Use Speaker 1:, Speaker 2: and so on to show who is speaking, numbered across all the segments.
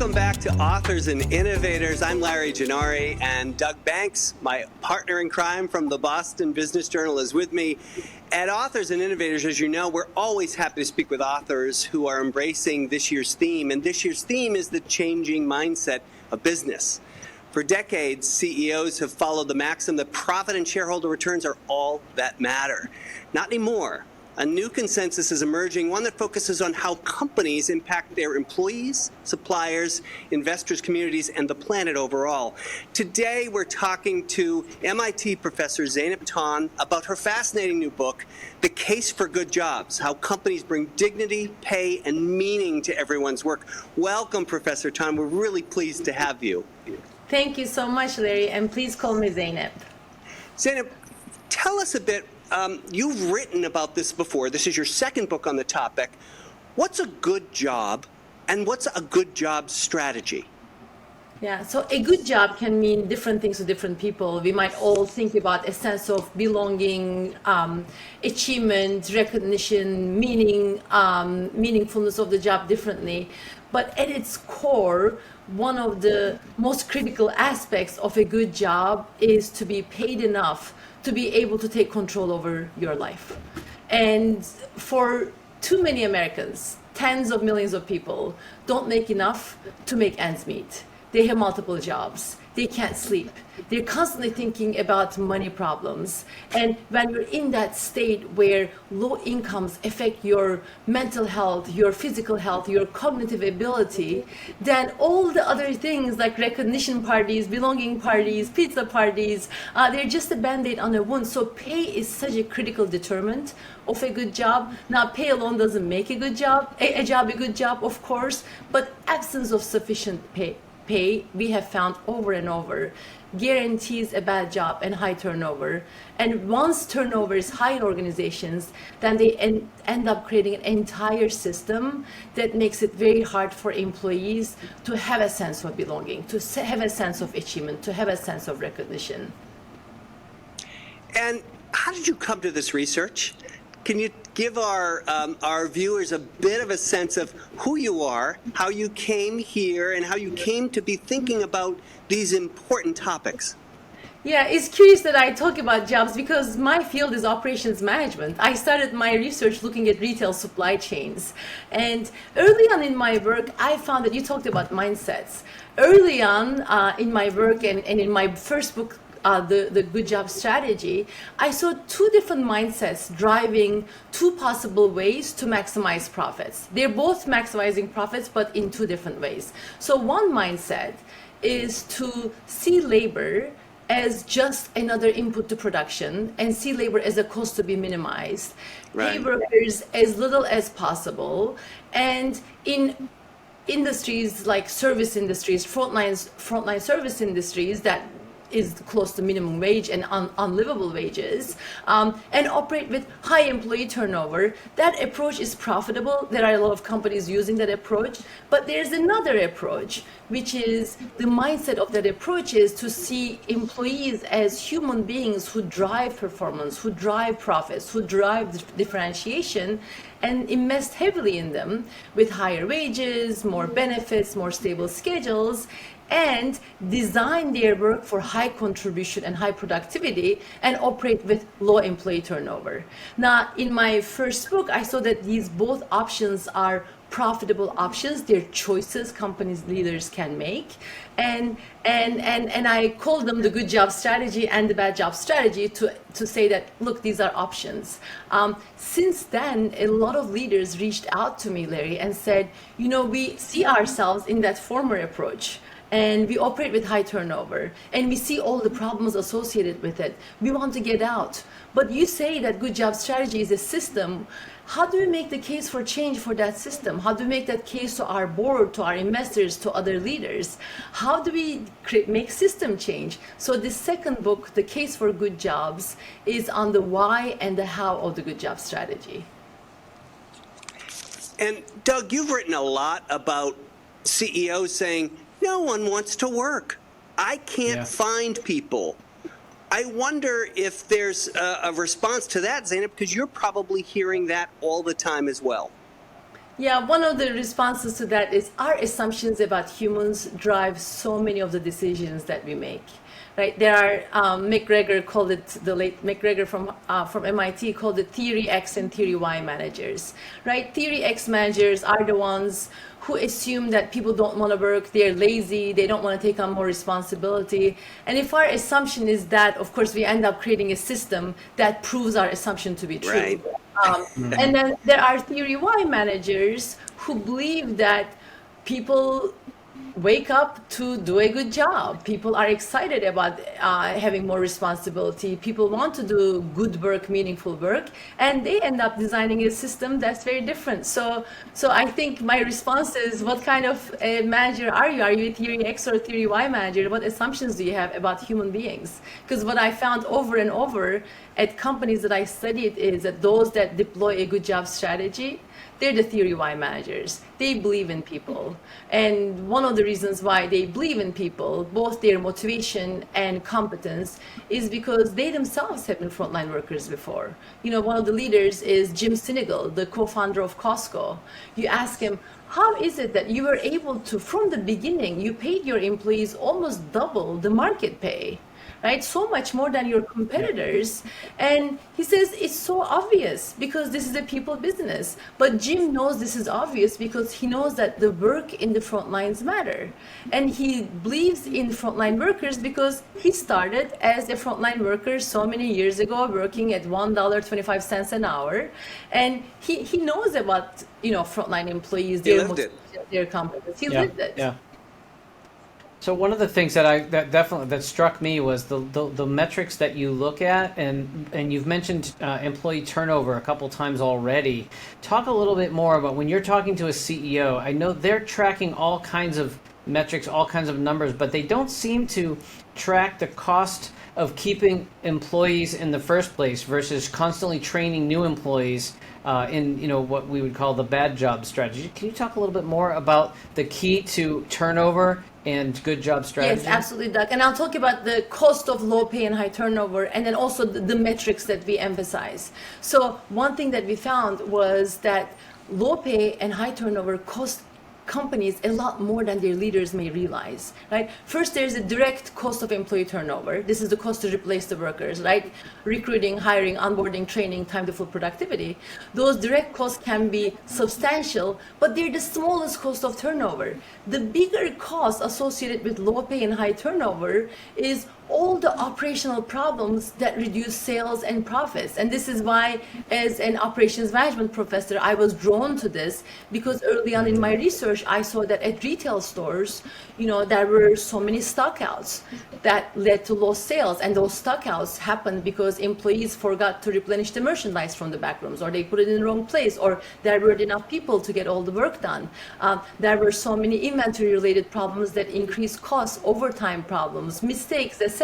Speaker 1: Welcome back to Authors and Innovators. I'm Larry Gennari, and Doug Banks, my partner in crime from the Boston Business Journal, is with me. At Authors and Innovators, as you know, we're always happy to speak with authors who are embracing this year's theme, and this year's theme is the changing mindset of business. For decades, CEOs have followed the maxim that profit and shareholder returns are all that matter. Not anymore. A new consensus is emerging, one that focuses on how companies impact their employees, suppliers, investors, communities, and the planet overall. Today, we're talking to MIT professor Zeynep Ton about her fascinating new book, The Case for Good Jobs: How Companies Bring Dignity, Pay, and Meaning to Everyone's Work. Welcome, Professor Ton. We're really pleased to have you.
Speaker 2: Thank you so much, Larry, and please call me Zeynep.
Speaker 1: Zeynep, tell us a bit. You've written about this before. This is your second book on the topic. What's a good job, and what's a good job strategy?
Speaker 2: Yeah, so a good job can mean different things to different people. We might all think about a sense of belonging, achievement, recognition, meaning, meaningfulness of the job differently. But at its core, one of the most critical aspects of a good job is to be paid enough to be able to take control over your life. And for too many Americans, tens of millions of people don't make enough to make ends meet. They have multiple jobs. They can't sleep. They're constantly thinking about money problems. And when you're in that state where low incomes affect your mental health, your physical health, your cognitive ability, then all the other things like recognition parties, belonging parties, pizza parties, they're just a band-aid on a wound. So pay is such a critical determinant of a good job. Now, pay alone doesn't make a good job, a job a good job, of course, but absence of sufficient pay, we have found over and over, guarantees a bad job and high turnover. And once turnover is high in organizations, then they end up creating an entire system that makes it very hard for employees to have a sense of belonging, to have a sense of achievement, to have a sense of recognition.
Speaker 1: And how did you come to this research? Can you give our viewers a bit of a sense of who you are, how you came here, and how you came to be thinking about these important topics?
Speaker 2: Yeah, it's curious that I talk about jobs because my field is operations management. I started my research looking at retail supply chains. And early on in my work, I found that you talked about mindsets. Early on in my work and in my first book, the Good Job Strategy, I saw two different mindsets driving two possible ways to maximize profits. They're both maximizing profits, but in two different ways. So one mindset is to see labor as just another input to production and see labor as a cost to be minimized.
Speaker 1: Right.
Speaker 2: Pay workers as little as possible. And in industries like service industries, frontline service industries that is close to minimum wage and unlivable wages, and operate with high employee turnover. That approach is profitable. There are a lot of companies using that approach, but there's another approach, which is the mindset of that approach is to see employees as human beings who drive performance, who drive profits, who drive differentiation, and invest heavily in them with higher wages, more benefits, more stable schedules, and design their work for high contribution and high productivity and operate with low employee turnover. Now, in my first book, I saw that these both options are profitable options. They're choices companies leaders can make. And I call them the good job strategy and the bad job strategy to say that, look, these are options. Since then, a lot of leaders reached out to me, Larry, and said, you know, we see ourselves in that former approach. And we operate with high turnover, and we see all the problems associated with it. We want to get out. But you say that good job strategy is a system. How do we make the case for change for that system? How do we make that case to our board, to our investors, to other leaders? How do we make system change? So this second book, The Case for Good Jobs, is on the why and the how of the good job strategy.
Speaker 1: And Doug, you've written a lot about CEOs saying, no one wants to work. I can't find people. I wonder if there's a response to that, Zeynep, because you're probably hearing that all the time as well.
Speaker 2: Yeah, one of the responses to that is our assumptions about humans drive so many of the decisions that we make. Right? There are McGregor called it, the late McGregor from MIT called it Theory X and Theory Y managers. Right? Theory X managers are the ones who assume that people don't want to work, they're lazy, they don't want to take on more responsibility. And if our assumption is that, of course, we end up creating a system that proves our assumption to be true.
Speaker 1: Right.
Speaker 2: And then there are Theory Y managers who believe that people wake up to do a good job. People are excited about having more responsibility. People want to do good work, meaningful work, and they end up designing a system that's very different. So I think my response is, what kind of a manager are you? Are you a Theory X or a Theory Y manager? What assumptions do you have about human beings? Because what I found over and over at companies that I studied is that those that deploy a good job strategy, they're the Theory Y managers. They believe in people. And one of the reasons why they believe in people, both their motivation and competence, is because they themselves have been frontline workers before. You know, one of the leaders is Jim Sinegal, the co-founder of Costco. You ask him, how is it that you were able to, from the beginning, you paid your employees almost double the market pay? Right? So much more than your competitors. And he says it's so obvious because this is a people business. But Jim knows this is obvious because he knows that the work in the front lines matter. And he believes in frontline workers because he started as a frontline worker so many years ago, working at $1.25 an hour. And he knows about, you know, frontline employees, their motivation, their competence. He lived it.
Speaker 3: Yeah. So one of the things that struck me was the metrics that you look at, and you've mentioned employee turnover a couple times already. Talk a little bit more about when you're talking to a CEO. I know they're tracking all kinds of metrics, all kinds of numbers, but they don't seem to track the cost of keeping employees in the first place versus constantly training new employees in, you know, what we would call the bad job strategy. Can you talk a little bit more about the key to turnover and good job strategy?
Speaker 2: Yes, absolutely, Doug. And I'll talk about the cost of low pay and high turnover, and then also the metrics that we emphasize. So one thing that we found was that low pay and high turnover cost companies a lot more than their leaders may realize, right? First, there's a direct cost of employee turnover. This is the cost to replace the workers, right? Recruiting, hiring, onboarding, training, time to full productivity. Those direct costs can be substantial, but they're the smallest cost of turnover. The bigger cost associated with low pay and high turnover is all the operational problems that reduce sales and profits. And this is why, as an operations management professor, I was drawn to this, because early on in my research, I saw that at retail stores, you know, there were so many stockouts that led to lost sales. And those stockouts happened because employees forgot to replenish the merchandise from the back rooms, or they put it in the wrong place, or there weren't enough people to get all the work done. There were so many inventory-related problems that increased costs, overtime problems, mistakes, etc.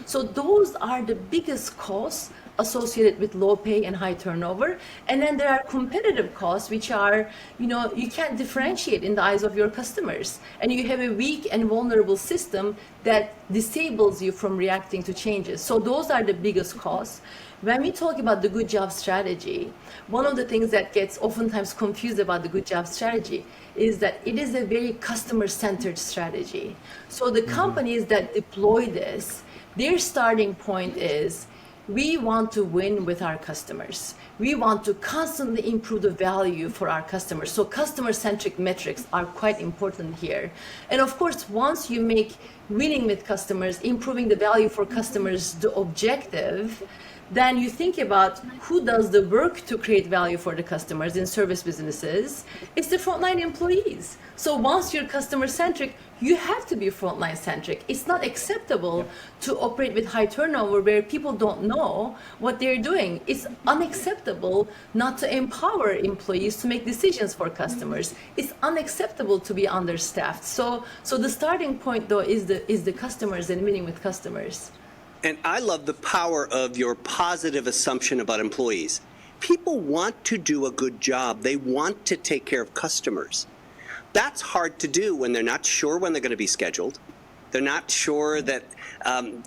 Speaker 2: So those are the biggest costs associated with low pay and high turnover. And then there are competitive costs, which are, you know, you can't differentiate in the eyes of your customers. And you have a weak and vulnerable system that disables you from reacting to changes. So those are the biggest costs. When we talk about the good job strategy, one of the things that gets oftentimes confused about the good job strategy is that it is a very customer-centered strategy. So the companies that deploy this, their starting point is, we want to win with our customers. We want to constantly improve the value for our customers. So customer-centric metrics are quite important here. And of course, once you make winning with customers, improving the value for customers the objective, then you think about who does the work to create value for the customers in service businesses. It's the frontline employees. So once you're customer-centric, you have to be frontline-centric. It's not acceptable to operate with high turnover where people don't know what they're doing. It's unacceptable not to empower employees to make decisions for customers. It's unacceptable to be understaffed. So the starting point, though, is the customers and winning with customers.
Speaker 1: And I love the power of your positive assumption about employees. People want to do a good job. They want to take care of customers. That's hard to do when they're not sure when they're going to be scheduled. They're not sure that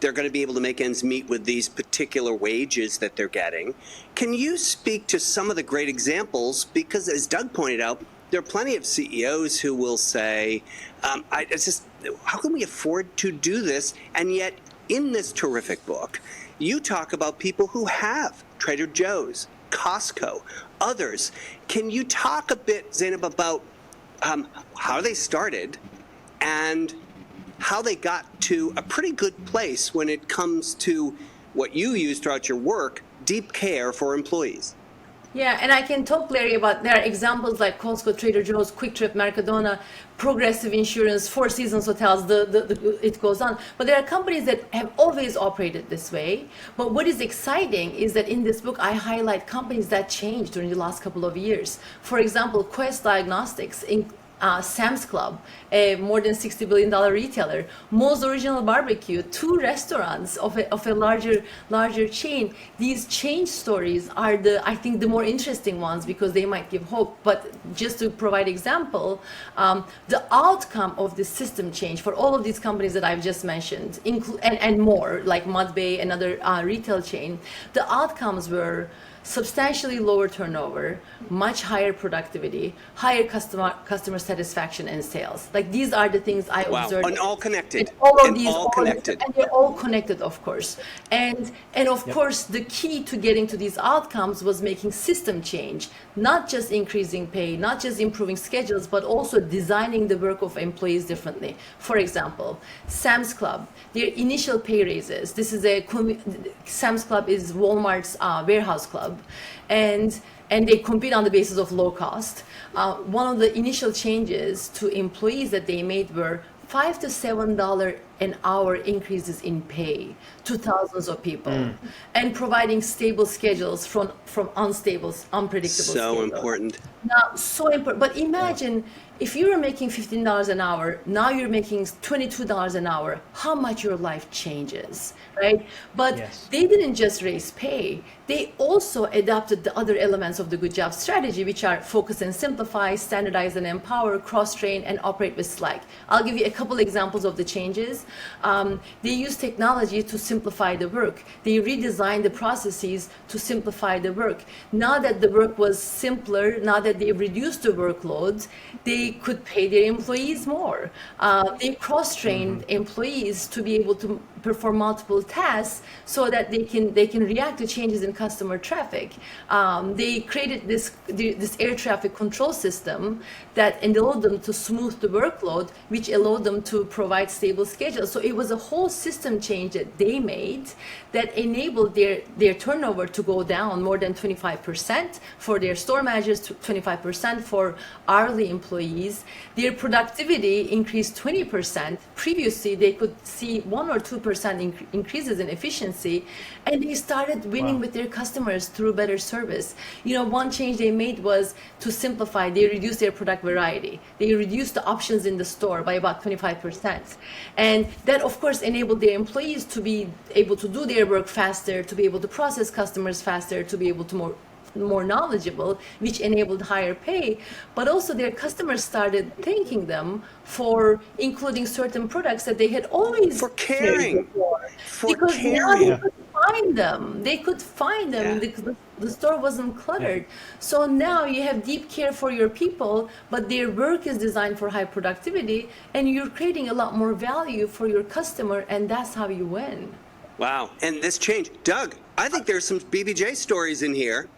Speaker 1: they're going to be able to make ends meet with these particular wages that they're getting. Can you speak to some of the great examples? Because as Doug pointed out, there are plenty of CEOs who will say, it's just, how can we afford to do this? And yet, in this terrific book, you talk about people who have Trader Joe's, Costco, others. Can you talk a bit, Zeynep, about how they started and how they got to a pretty good place when it comes to what you use throughout your work, deep care for employees?
Speaker 2: Yeah, and I can talk, Larry, about there are examples like Costco, Trader Joe's, Quick Trip, Mercadona, Progressive Insurance, Four Seasons Hotels, it goes on. But there are companies that have always operated this way. But what is exciting is that in this book, I highlight companies that changed during the last couple of years. For example, Quest Diagnostics, Sam's Club, a more than $60 billion retailer, Moe's Original Barbecue, 2 restaurants of a larger chain. These change stories are I think the more interesting ones because they might give hope. But just to provide example, the outcome of the system change for all of these companies that I've just mentioned, and more, like Mudbay, another retail chain, the outcomes were substantially lower turnover, much higher productivity, higher customer satisfaction and sales. Like these are the things I observed.
Speaker 1: And all connected.
Speaker 2: And all of
Speaker 1: and
Speaker 2: these,
Speaker 1: all connected.
Speaker 2: And they're all connected, of course. And of course, the key to getting to these outcomes was making system change, not just increasing pay, not just improving schedules, but also designing the work of employees differently. For example, Sam's Club, their initial pay raises. This is Sam's Club is Walmart's warehouse club. And they compete on the basis of low cost. One of the initial changes to employees that they made were $5 to $7 an hour increases in pay to thousands of people, and providing stable schedules from unstable, unpredictable.
Speaker 1: So important.
Speaker 2: Now, so important. But imagine if you were making $15 an hour, now you're making $22 an hour, how much your life changes, right? But they didn't just raise pay. They also adopted the other elements of the good job strategy, which are focus and simplify, standardize and empower, cross-train, and operate with Slack. I'll give you a couple examples of the changes. They use technology to simplify the work. They redesigned the processes to simplify the work. Now that the work was simpler, now that they reduced the workload, they could pay their employees more. They cross-trained employees to be able to perform multiple tasks so that they can react to changes in customer traffic. They created this air traffic control system that allowed them to smooth the workload, which allowed them to provide stable schedules. So it was a whole system change that they made that enabled their turnover to go down more than 25% for their store managers, 25% for hourly employees. Their productivity increased 20%. Previously, they could see 1 or 2% increases in efficiency, and they started winning with their customers through better service. You know, one change they made was to simplify. They reduced their product variety. They reduced the options in the store by about 25%. And that, of course, enabled their employees to be able to do their work faster, to be able to process customers faster, to be able to more knowledgeable, which enabled higher pay. But also their customers started thanking them for including certain products that they had always
Speaker 1: for caring
Speaker 2: because now they could find them. They could find them. The store wasn't cluttered. So now you have deep care for your people, but their work is designed for high productivity, and you're creating a lot more value for your customer, and that's how you win.
Speaker 1: Wow. And this change, Doug, I think there's some BBJ stories in here.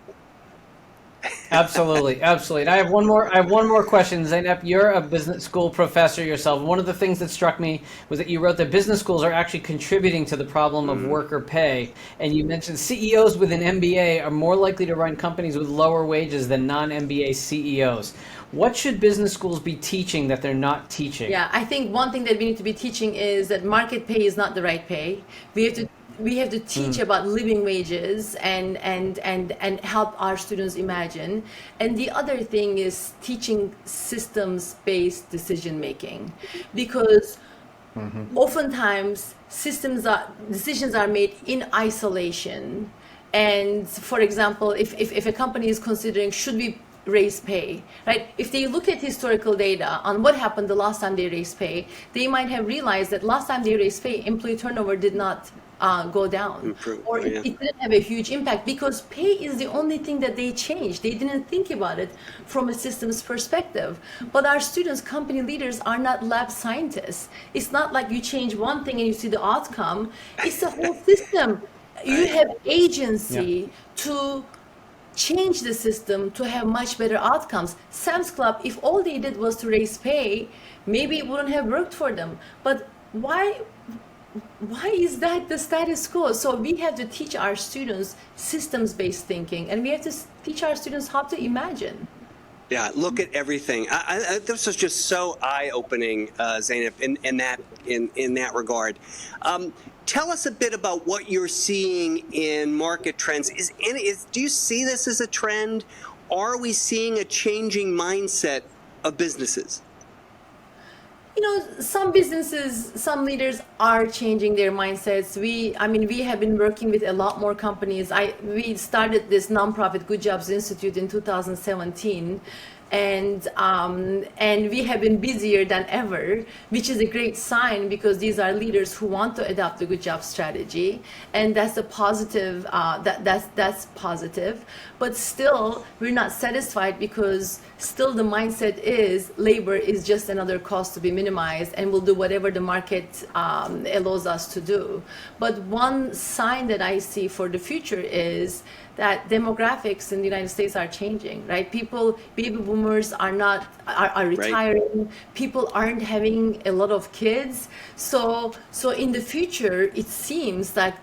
Speaker 3: Absolutely. And I have one more question. Zeynep, you're a business school professor yourself. One of the things that struck me was that you wrote that business schools are actually contributing to the problem of worker pay. And you mentioned CEOs with an MBA are more likely to run companies with lower wages than non-MBA CEOs. What should business schools be teaching that they're not teaching?
Speaker 2: Yeah, I think one thing that we need to be teaching is that market pay is not the right pay. We have to teach about living wages and help our students imagine. And the other thing is teaching systems-based decision making, because oftentimes decisions are made in isolation. And for example, if a company is considering should we raise pay, right? If they look at historical data on what happened the last time they raised pay, they might have realized that last time they raised pay, employee turnover did not go down,
Speaker 1: Improve.
Speaker 2: or
Speaker 1: Oh, yeah.
Speaker 2: it didn't have a huge impact because pay is the only thing that they changed. They didn't think about it from a systems perspective. But our students, company leaders, are not lab scientists. It's not like you change one thing and you see the outcome. It's a whole system. You have agency to change the system to have much better outcomes. Sam's Club, if all they did was to raise pay, maybe it wouldn't have worked for them. But why is that the status quo? So we have to teach our students systems-based thinking, and we have to teach our students how to imagine.
Speaker 1: Yeah, look at everything. This was just so eye-opening, Zeynep, in that regard. Tell us a bit about what you're seeing in market trends. Do you see this as a trend? Are we seeing a changing mindset of businesses?
Speaker 2: You know, some businesses, some leaders are changing their mindsets. We have been working with a lot more companies. We started this nonprofit Good Jobs Institute in 2017, and we have been busier than ever, which is a great sign because these are leaders who want to adopt the good job strategy, and that's a positive. That's positive, but still we're not satisfied because still the mindset is labor is just another cost to be minimized, and we'll do whatever the market allows us to do. But one sign that I see for the future is that demographics in the United States are changing, right? Baby boomers are retiring. Right. People aren't having a lot of kids. So in the future, it seems like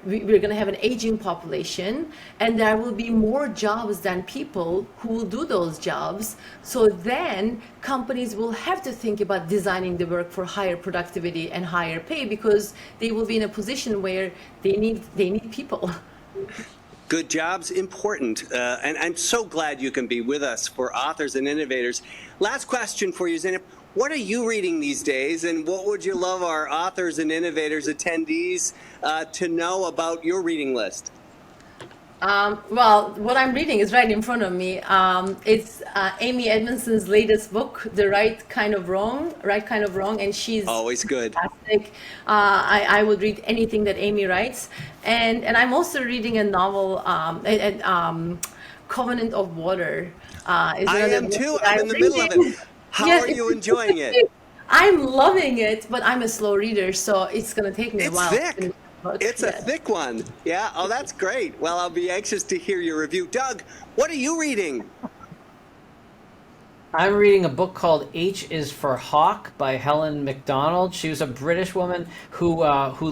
Speaker 2: we're going to have an aging population, and there will be more jobs than people who will do those jobs. So then companies will have to think about designing the work for higher productivity and higher pay because they will be in a position where they need people.
Speaker 1: Good jobs, important. And I'm so glad you can be with us for Authors and Innovators. Last question for you, Zeynep. What are you reading these days, and what would you love our Authors and Innovators attendees to know about your reading list?
Speaker 2: Well, what I'm reading is right in front of me. It's Amy Edmondson's latest book, The Right Kind of Wrong, and she's
Speaker 1: always good.
Speaker 2: Fantastic. I would read anything that Amy writes, and I'm also reading a novel, Covenant of Water.
Speaker 1: I am too. I'm in the middle of it. How are you enjoying it?
Speaker 2: I'm loving it, but I'm a slow reader, so it's going to take me a while.
Speaker 1: Thick. It's a thick one. Yeah. Oh, that's great. Well, I'll be anxious to hear your review. Doug, what are you reading?
Speaker 3: I'm reading a book called H is for Hawk by Helen Macdonald. She was a British woman who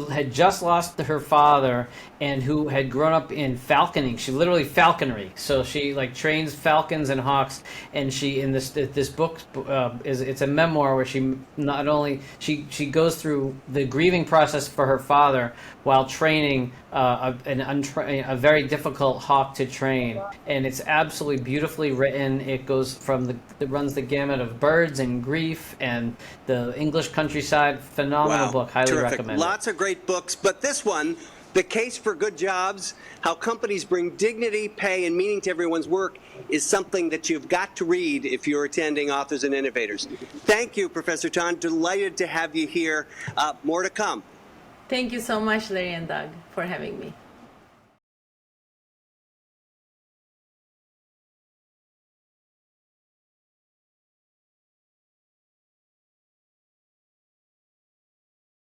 Speaker 3: had just lost her father and who had grown up in falconing. She literally falconry. So she trains falcons and hawks. And she in this book it's a memoir where she not only she goes through the grieving process for her father while training a very difficult hawk to train. And it's absolutely beautifully written. It goes from it runs the gamut of birds and grief and the English countryside. Phenomenal book. Highly recommend it.
Speaker 1: Lots of great books, but this one, The Case for Good Jobs, How Companies Bring Dignity, Pay, and Meaning to Everyone's Work, is something that you've got to read if you're attending Authors and Innovators. Thank you, Professor Ton. Delighted to have you here. More to come.
Speaker 2: Thank you so much, Larry and Doug, for having me.